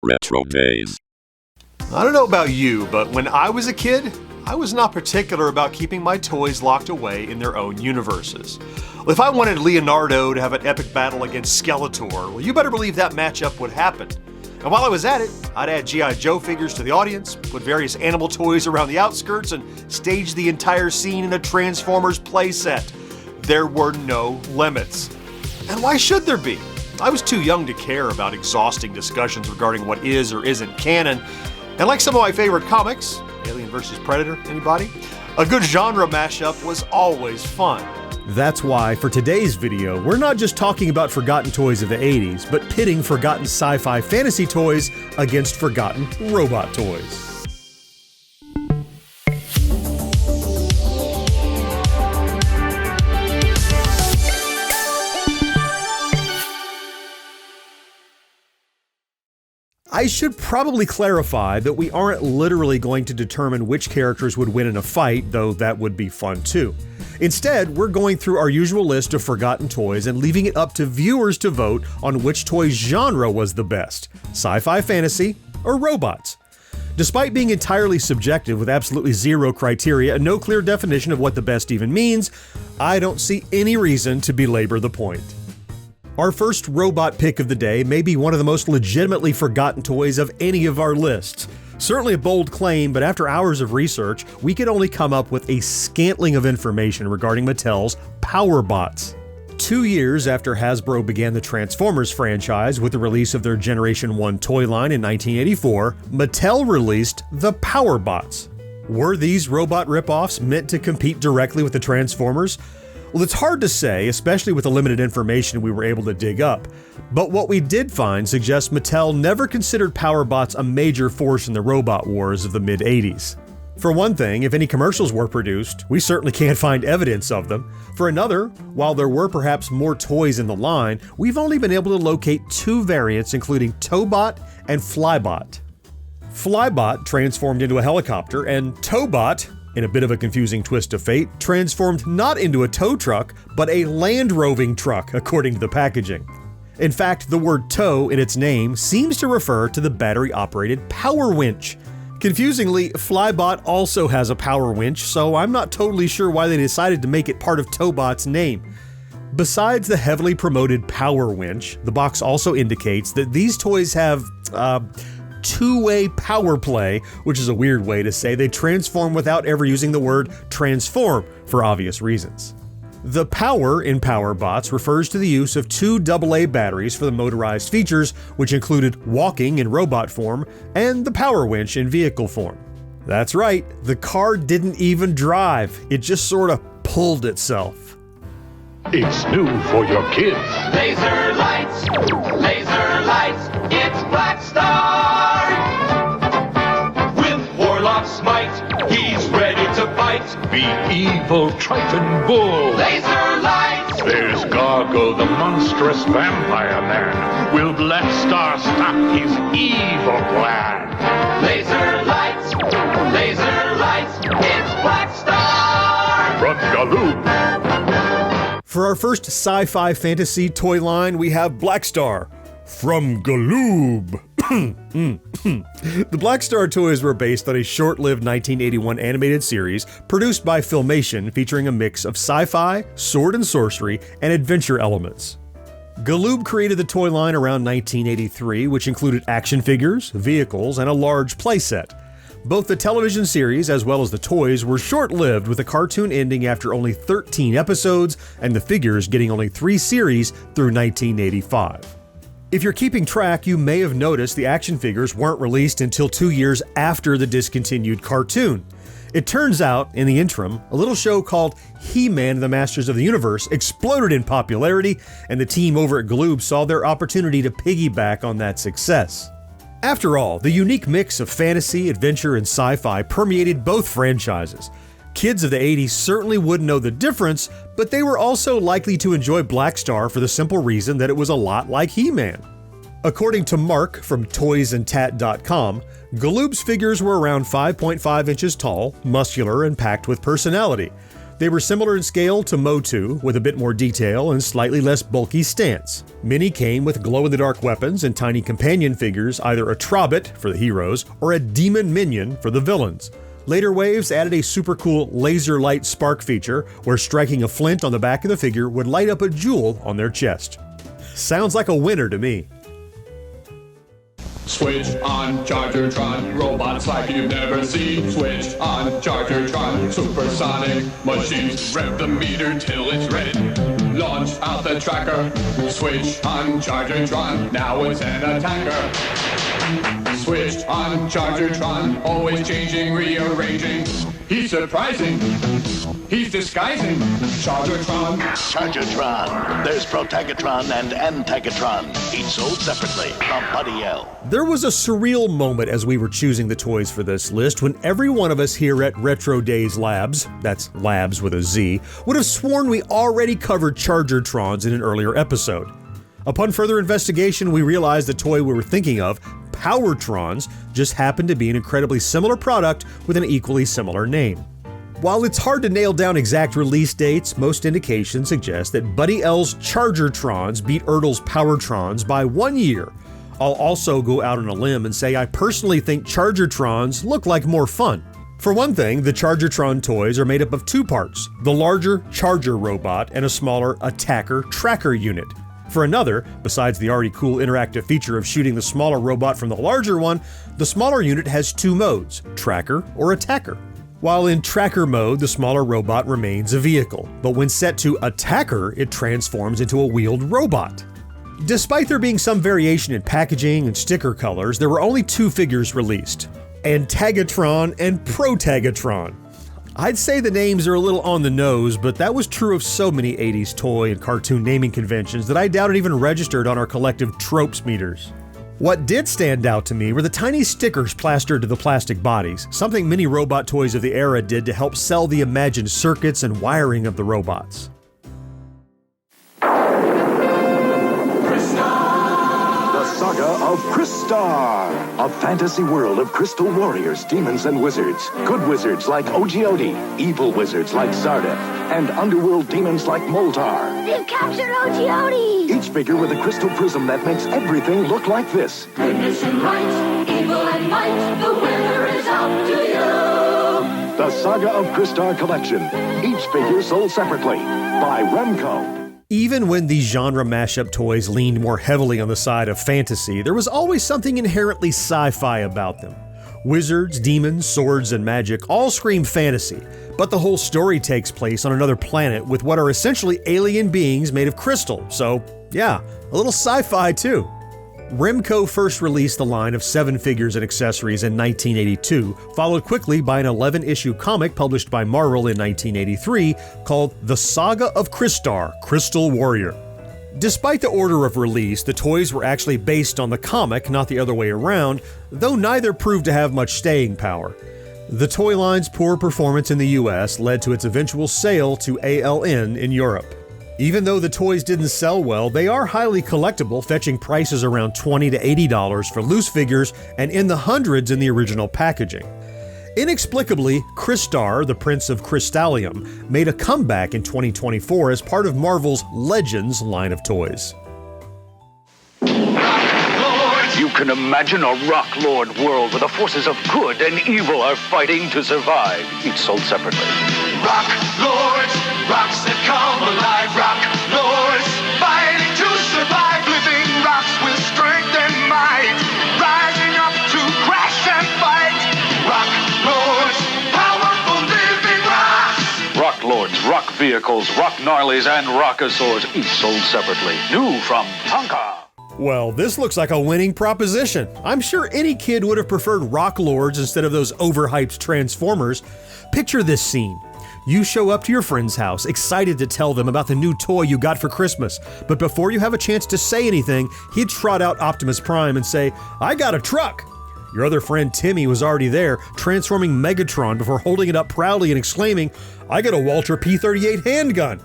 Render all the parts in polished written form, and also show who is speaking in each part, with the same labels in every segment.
Speaker 1: RetroDaze.
Speaker 2: I don't know about you, but when I was a kid, I was not particular about keeping my toys locked away in their own universes. Well, if I wanted Leonardo to have an epic battle against Skeletor, well, you better believe that matchup would happen. And while I was at it, I'd add G.I. Joe figures to the audience, put various animal toys around the outskirts, and stage the entire scene in a Transformers playset. There were no limits. And why should there be? I was too young to care about exhausting discussions regarding what is or isn't canon. And like some of my favorite comics, Alien vs. Predator, anybody? A good genre mashup was always fun.
Speaker 3: That's why, for today's video, we're not just talking about forgotten toys of the 80s, but pitting forgotten sci-fi fantasy toys against forgotten robot toys. I should probably clarify that we aren't literally going to determine which characters would win in a fight, though that would be fun too. Instead, we're going through our usual list of forgotten toys and leaving it up to viewers to vote on which toy genre was the best, sci-fi fantasy or robots. Despite being entirely subjective with absolutely zero criteria and no clear definition of what the best even means, I don't see any reason to belabor the point. Our first robot pick of the day may be one of the most legitimately forgotten toys of any of our lists. Certainly a bold claim, but after hours of research, we could only come up with a scantling of information regarding Mattel's PowerBots. 2 years after Hasbro began the Transformers franchise with the release of their Generation 1 toy line in 1984, Mattel released the PowerBots. Were these robot ripoffs meant to compete directly with the Transformers? Well, it's hard to say, especially with the limited information we were able to dig up, but what we did find suggests Mattel never considered PowerBots a major force in the robot wars of the mid-80s. For one thing, if any commercials were produced, we certainly can't find evidence of them. For another, while there were perhaps more toys in the line, we've only been able to locate 2 variants including Towbot and Flybot. Flybot transformed into a helicopter, and Towbot, in a bit of a confusing twist of fate, transformed not into a tow truck, but a land roving truck, according to the packaging. In fact, the word tow in its name seems to refer to the battery-operated power winch. Confusingly, Flybot also has a power winch, so I'm not totally sure why they decided to make it part of Towbot's name. Besides the heavily promoted power winch, the box also indicates that these toys have, two-way power play, which is a weird way to say they transform without ever using the word transform for obvious reasons. The power in PowerBots refers to the use of 2 AA batteries for the motorized features, which included walking in robot form and the power winch in vehicle form. That's right, the car didn't even drive, it just sort of pulled itself.
Speaker 4: It's new for your kids.
Speaker 5: Laser lights, it's Black Star! With Warlock Smite, he's ready to bite.
Speaker 4: The evil Triton Bull.
Speaker 5: Laser lights!
Speaker 4: There's Gargo, the monstrous vampire man. Will Black Star stop his evil plan?
Speaker 5: Laser lights, it's Black Star!
Speaker 4: From Galoob.
Speaker 3: For our first sci-fi fantasy toy line, we have Black Star from Galoob. The Black Star toys were based on a short-lived 1981 animated series produced by Filmation featuring a mix of sci-fi, sword and sorcery, and adventure elements. Galoob created the toy line around 1983, which included action figures, vehicles, and a large playset. Both the television series as well as the toys were short-lived, with the cartoon ending after only 13 episodes and the figures getting only 3 series through 1985. If you're keeping track, you may have noticed the action figures weren't released until 2 years after the discontinued cartoon. It turns out, in the interim, a little show called He-Man and the Masters of the Universe exploded in popularity, and the team over at Galoob saw their opportunity to piggyback on that success. After all, the unique mix of fantasy, adventure, and sci-fi permeated both franchises. Kids of the 80s certainly wouldn't know the difference, but they were also likely to enjoy Black Star for the simple reason that it was a lot like He-Man. According to Mark from toysandtat.com, Galoob's figures were around 5.5 inches tall, muscular, and packed with personality. They were similar in scale to Motu, with a bit more detail and slightly less bulky stance. Many came with glow-in-the-dark weapons and tiny companion figures, either a Trobbit for the heroes or a demon minion for the villains. Later waves added a super cool laser light spark feature, where striking a flint on the back of the figure would light up a jewel on their chest. Sounds like a winner to me.
Speaker 5: Switch on Chargertron, robots like you've never seen. Switch on Chargertron, supersonic machines. Rev the meter till it's red. Launch out the tracker. Switch on Chargertron, now it's an attacker. Switch on Chargertron, always changing, rearranging. He's surprising. He's disguising. Chargertron.
Speaker 1: Chargertron. There's Protagatron and Antagatron, each sold separately from Buddy L.
Speaker 3: There was a surreal moment as we were choosing the toys for this list when every one of us here at RetroDaze Labs, that's Labs with a Z, would have sworn we already covered Chargertrons in an earlier episode. Upon further investigation, we realized the toy we were thinking of, Powertrons, just happened to be an incredibly similar product with an equally similar name. While it's hard to nail down exact release dates, most indications suggest that Buddy L's Chargertrons beat Ertl's Powertrons by 1 year. I'll also go out on a limb and say I personally think Chargertrons look like more fun. For one thing, the Chargertron toys are made up of two parts, the larger Charger robot and a smaller Attacker Tracker unit. For another, besides the already cool interactive feature of shooting the smaller robot from the larger one, the smaller unit has two modes, Tracker or Attacker. While in Tracker mode, the smaller robot remains a vehicle, but when set to Attacker, it transforms into a wheeled robot. Despite there being some variation in packaging and sticker colors, there were only two figures released, Antagatron and Protagatron. I'd say the names are a little on the nose, but that was true of so many 80s toy and cartoon naming conventions that I doubt it even registered on our collective tropes meters. What did stand out to me were the tiny stickers plastered to the plastic bodies, something many robot toys of the era did to help sell the imagined circuits and wiring of the robots.
Speaker 6: Saga of Crystar, a fantasy world of crystal warriors, demons, and wizards. Good wizards like Ogiodi, evil wizards like Zarda, and underworld demons like Moltar.
Speaker 7: They've captured Ogiodi!
Speaker 6: Each figure with a crystal prism that makes everything look like this.
Speaker 7: Goodness and right, evil and might, the winner is out to you!
Speaker 6: The Saga of Crystar collection, each figure sold separately by Remco.
Speaker 3: Even when these genre mashup toys leaned more heavily on the side of fantasy, there was always something inherently sci-fi about them. Wizards, demons, swords, and magic all scream fantasy, but the whole story takes place on another planet with what are essentially alien beings made of crystal, so yeah, a little sci-fi too. Remco first released the line of 7 figures and accessories in 1982, followed quickly by an 11-issue comic published by Marvel in 1983 called The Saga of Crystar, Crystal Warrior. Despite the order of release, the toys were actually based on the comic, not the other way around, though neither proved to have much staying power. The toy line's poor performance in the US led to its eventual sale to ALN in Europe. Even though the toys didn't sell well, they are highly collectible, fetching prices around $20 to $80 for loose figures and in the hundreds in the original packaging. Inexplicably, Crystar, the Prince of Crystallium, made a comeback in 2024 as part of Marvel's Legends line of toys.
Speaker 1: You can imagine a Rock Lord world where the forces of good and evil are fighting to survive, each sold separately.
Speaker 5: Rock Lords, rocks that come alive. Rock Lords, fighting to survive. Living rocks with strength and might, rising up to crash and fight. Rock Lords, powerful living rocks.
Speaker 1: Rock Lords, rock vehicles, rock gnarlies, and rockosaurs, each sold separately. New from Tonka.
Speaker 3: Well, this looks like a winning proposition. I'm sure any kid would have preferred Rock Lords instead of those overhyped Transformers. Picture this scene. You show up to your friend's house, excited to tell them about the new toy you got for Christmas, but before you have a chance to say anything, he'd trot out Optimus Prime and say, "I got a truck!" Your other friend Timmy was already there, transforming Megatron before holding it up proudly and exclaiming, "I got a Walter P-38 handgun!"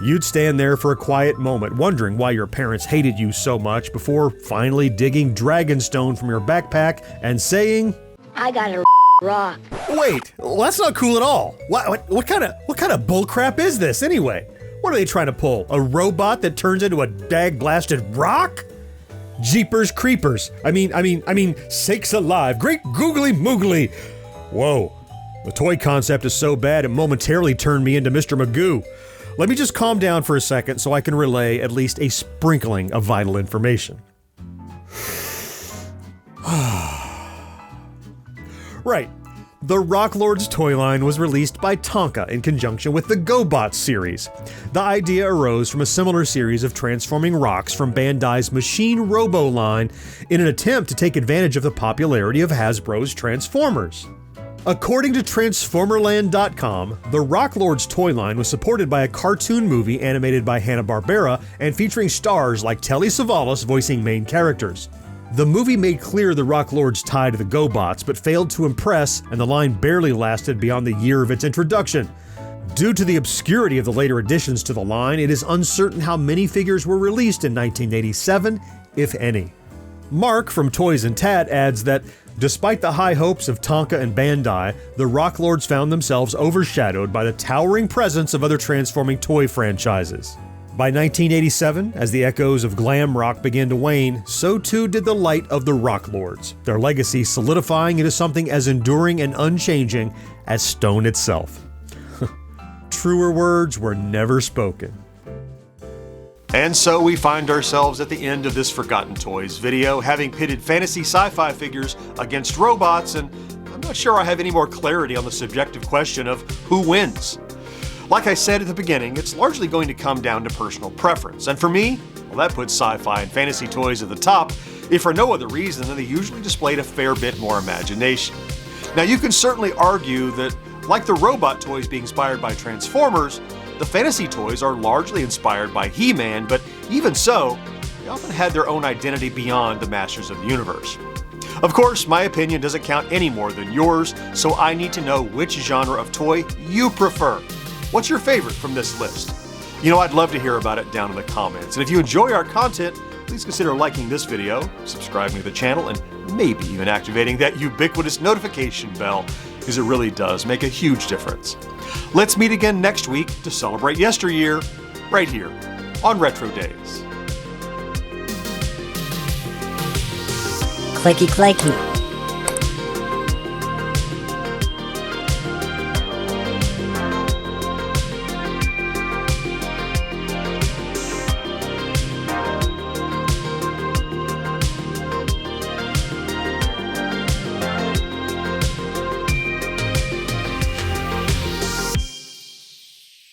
Speaker 3: You'd stand there for a quiet moment, wondering why your parents hated you so much before finally digging Dragonstone from your backpack and saying,
Speaker 7: I got a rock.
Speaker 3: Wait, well, that's not cool at all. What kind of bullcrap is this anyway? What are they trying to pull? A robot that turns into a dag-blasted rock? Jeepers creepers. I mean, sakes alive. Great googly moogly. Whoa. The toy concept is so bad it momentarily turned me into Mr. Magoo. Let me just calm down for a second so I can relay at least a sprinkling of vital information. Right. The Rocklords toy line was released by Tonka in conjunction with the GoBots series. The idea arose from a similar series of transforming rocks from Bandai's Machine Robo line in an attempt to take advantage of the popularity of Hasbro's Transformers. According to Transformerland.com, the Rocklords toy line was supported by a cartoon movie animated by Hanna-Barbera and featuring stars like Telly Savalas voicing main characters. The movie made clear the Rocklords' tie to the GoBots, but failed to impress, and the line barely lasted beyond the year of its introduction. Due to the obscurity of the later additions to the line, it is uncertain how many figures were released in 1987, if any. Mark from Toys and Tat adds that, despite the high hopes of Tonka and Bandai, the Rocklords found themselves overshadowed by the towering presence of other transforming toy franchises. By 1987, as the echoes of glam rock began to wane, so too did the light of the Rocklords, their legacy solidifying into something as enduring and unchanging as stone itself. Truer words were never spoken.
Speaker 2: And so we find ourselves at the end of this Forgotten Toys video, having pitted fantasy sci-fi figures against robots, and I'm not sure I have any more clarity on the subjective question of who wins. Like I said at the beginning, it's largely going to come down to personal preference, and for me, well, that puts sci-fi and fantasy toys at the top, if for no other reason than they usually displayed a fair bit more imagination. Now you can certainly argue that, like the robot toys being inspired by Transformers, the fantasy toys are largely inspired by He-Man, but even so, they often had their own identity beyond the Masters of the Universe. Of course, my opinion doesn't count any more than yours, so I need to know which genre of toy you prefer. What's your favorite from this list? You know, I'd love to hear about it down in the comments. And if you enjoy our content, please consider liking this video, subscribing to the channel, and maybe even activating that ubiquitous notification bell, because it really does make a huge difference. Let's meet again next week to celebrate Yesteryear, right here on RetroDaze.
Speaker 8: Clicky clicky.